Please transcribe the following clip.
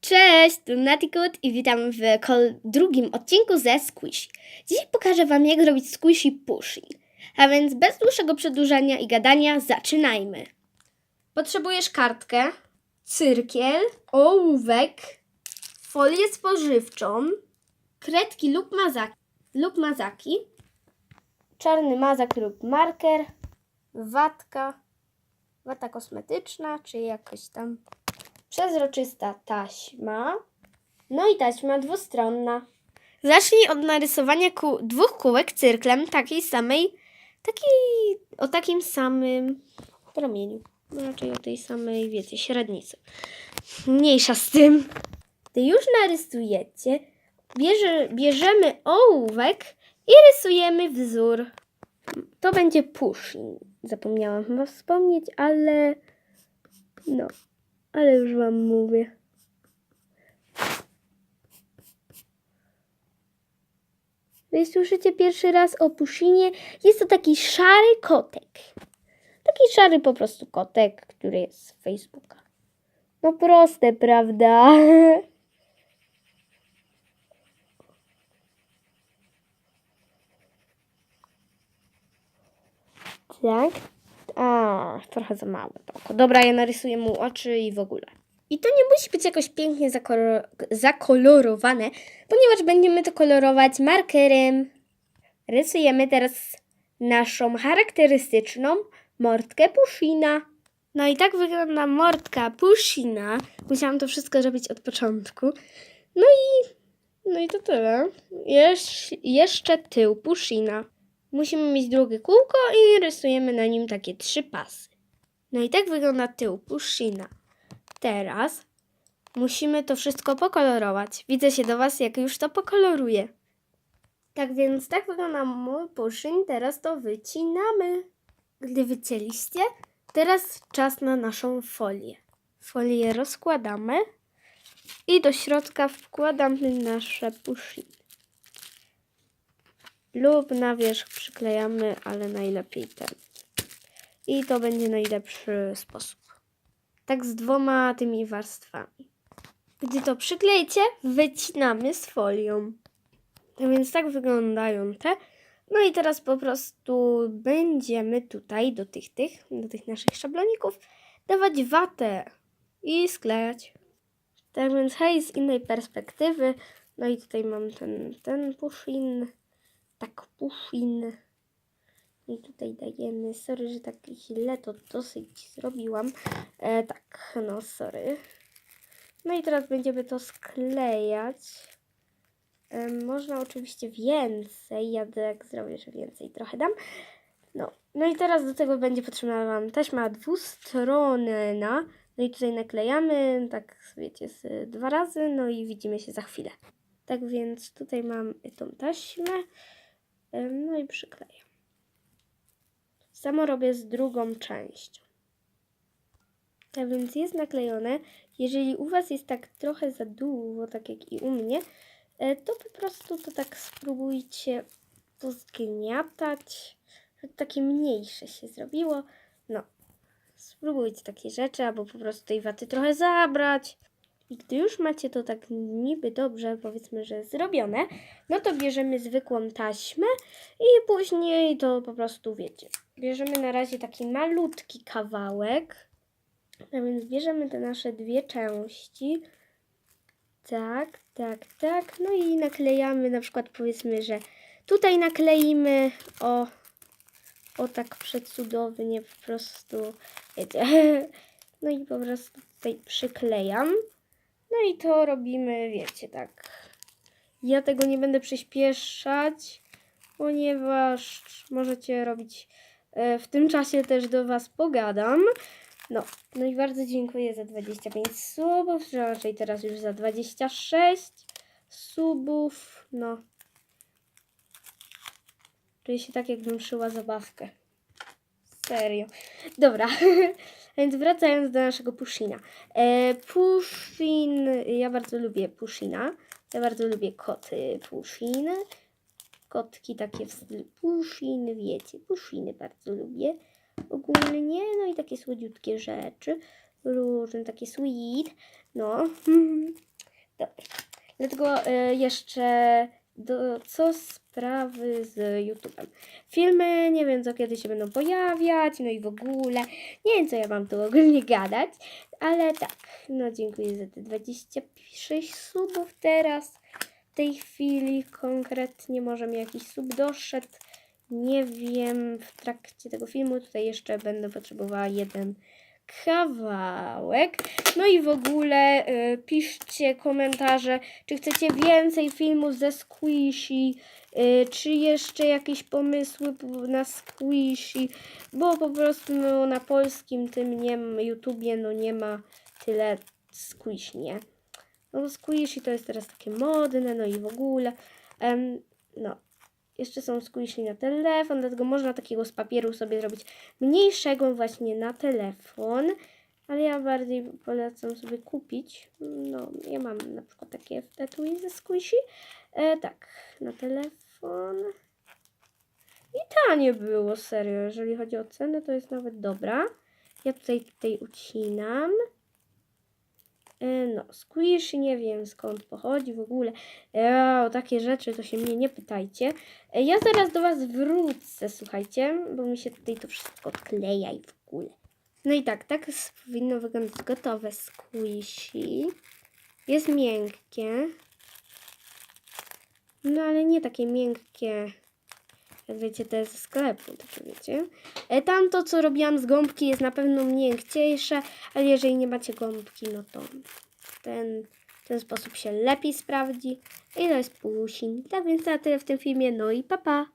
Cześć, tu Natikut i witam w drugim odcinku ze Squishy. Dzisiaj pokażę Wam, jak zrobić Squishy Pushy. A więc bez dłuższego przedłużania i gadania zaczynajmy. Potrzebujesz kartkę, cyrkiel, ołówek, folię spożywczą, kredki lub mazaki, czarny mazak lub marker, wata kosmetyczna, czy jakaś tam przezroczysta taśma, no i taśma dwustronna. Zacznij od narysowania dwóch kółek cyrklem o takim samym promieniu. Raczej o tej samej, wiecie, średnicy. Mniejsza z tym. Gdy już narysujecie, bierzemy ołówek i rysujemy wzór. To będzie Pushy. Zapomniałam chyba wspomnieć, ale już Wam mówię. Jeśli słyszycie pierwszy raz o Pushinie, jest to taki szary kotek. Taki szary po prostu kotek, który jest z Facebooka. No proste, prawda? Tak. Trochę za małe to oko. Dobra, ja narysuję mu oczy i w ogóle. I to nie musi być jakoś pięknie zakolorowane, ponieważ będziemy to kolorować markerem. Rysujemy teraz naszą charakterystyczną mordkę Pushina. No i tak wygląda mordka Pushina. Musiałam to wszystko zrobić od początku. No i to tyle. Jeszcze tył Pushina. Musimy mieć drugie kółko i rysujemy na nim takie 3 pasy. No i tak wygląda tył Pushina. Teraz musimy to wszystko pokolorować. Widzę się do Was, jak już to pokoloruję. Tak więc tak wygląda mój Pushyn. Teraz to wycinamy. Gdy wycięliście, teraz czas na naszą folię. Folię rozkładamy i do środka wkładamy nasze Pushyny. Lub na wierzch przyklejamy, ale najlepiej ten. I to będzie najlepszy sposób. Tak z 2 tymi warstwami. Gdy to przyklejcie, wycinamy z folią. A więc tak wyglądają te. No i teraz po prostu będziemy tutaj do tych naszych szabloników dawać watę i sklejać. Tak więc hej, z innej perspektywy. No i tutaj mam ten Pushyn. Tak, Pushyn. I tutaj dajemy, sorry, że tak źle to dosyć zrobiłam. Sorry. No i teraz będziemy to sklejać. Można oczywiście więcej, ja tak zrobię, że więcej trochę dam. No i teraz do tego będzie potrzebna Wam taśma dwustronna. No i tutaj naklejamy, tak wiecie, z 2 razy, no i widzimy się za chwilę. Tak więc tutaj mam tą taśmę, no i przyklejam. Samo robię z drugą częścią. Tak więc jest naklejone. Jeżeli u Was jest tak trochę za długo, tak jak i u mnie, to po prostu to tak spróbujcie pozgniatać, żeby takie mniejsze się zrobiło. No, spróbujcie takie rzeczy, albo po prostu tej waty trochę zabrać. I gdy już macie to tak niby dobrze, powiedzmy, że zrobione, no to bierzemy zwykłą taśmę i później to po prostu wiecie. Bierzemy na razie taki malutki kawałek. A więc bierzemy te nasze 2 części. Tak. No i naklejamy, na przykład powiedzmy, że tutaj nakleimy o tak przecudownie po prostu, wiecie. No i po prostu tutaj przyklejam. No i to robimy, wiecie, tak. Ja tego nie będę przyspieszać, ponieważ możecie robić w tym czasie, też do Was pogadam. No i bardzo dziękuję za 25 subów, że raczej teraz już za 26 subów. No. Czuję się tak, jakbym szyła zabawkę. Serio. Dobra. Więc wracając do naszego Pushina. Pushyn, ja bardzo lubię Pushina. Ja bardzo lubię koty Pushyn. Kotki takie w stylu Pushyn, wiecie. Pushyny bardzo lubię. Ogólnie, no i takie słodziutkie rzeczy. Różne takie sweet. No. Dobra. Dlatego jeszcze co sprawy z YouTube'em. Filmy nie wiem co kiedy się będą pojawiać, no i w ogóle. Nie wiem co ja mam tu ogólnie gadać, ale tak, no dziękuję za te 26 subów teraz. W tej chwili konkretnie może mi jakiś sub doszedł. Nie wiem, w trakcie tego filmu tutaj jeszcze będę potrzebowała jeden kawałek. No i w ogóle piszcie komentarze, czy chcecie więcej filmów ze Squishy, czy jeszcze jakieś pomysły na Squishy, bo po prostu no, na polskim tym YouTubie no nie ma tyle Squishy, nie? No Squishy to jest teraz takie modne, no i w ogóle no. Jeszcze są Squishy na telefon, dlatego można takiego z papieru sobie zrobić mniejszego właśnie na telefon. Ale ja bardziej polecam sobie kupić. No, ja mam na przykład takie etui ze Squishy. Tak, na telefon. I tanie było, serio. Jeżeli chodzi o cenę, to jest nawet dobra. Ja tutaj ucinam. No, Squishy nie wiem skąd pochodzi w ogóle. O takie rzeczy to się mnie nie pytajcie. Ja zaraz do Was wrócę, słuchajcie, bo mi się tutaj to wszystko odkleja i w ogóle. No i tak powinno wyglądać gotowe Squishy. Jest miękkie. No ale nie takie miękkie, jak wiecie, te ze sklepu, takie wiecie. Tamto, co robiłam z gąbki jest na pewno miękciejsze, ale jeżeli nie macie gąbki, no to ten sposób się lepiej sprawdzi. I to jest pusin. Tak więc na tyle w tym filmie, no i pa pa!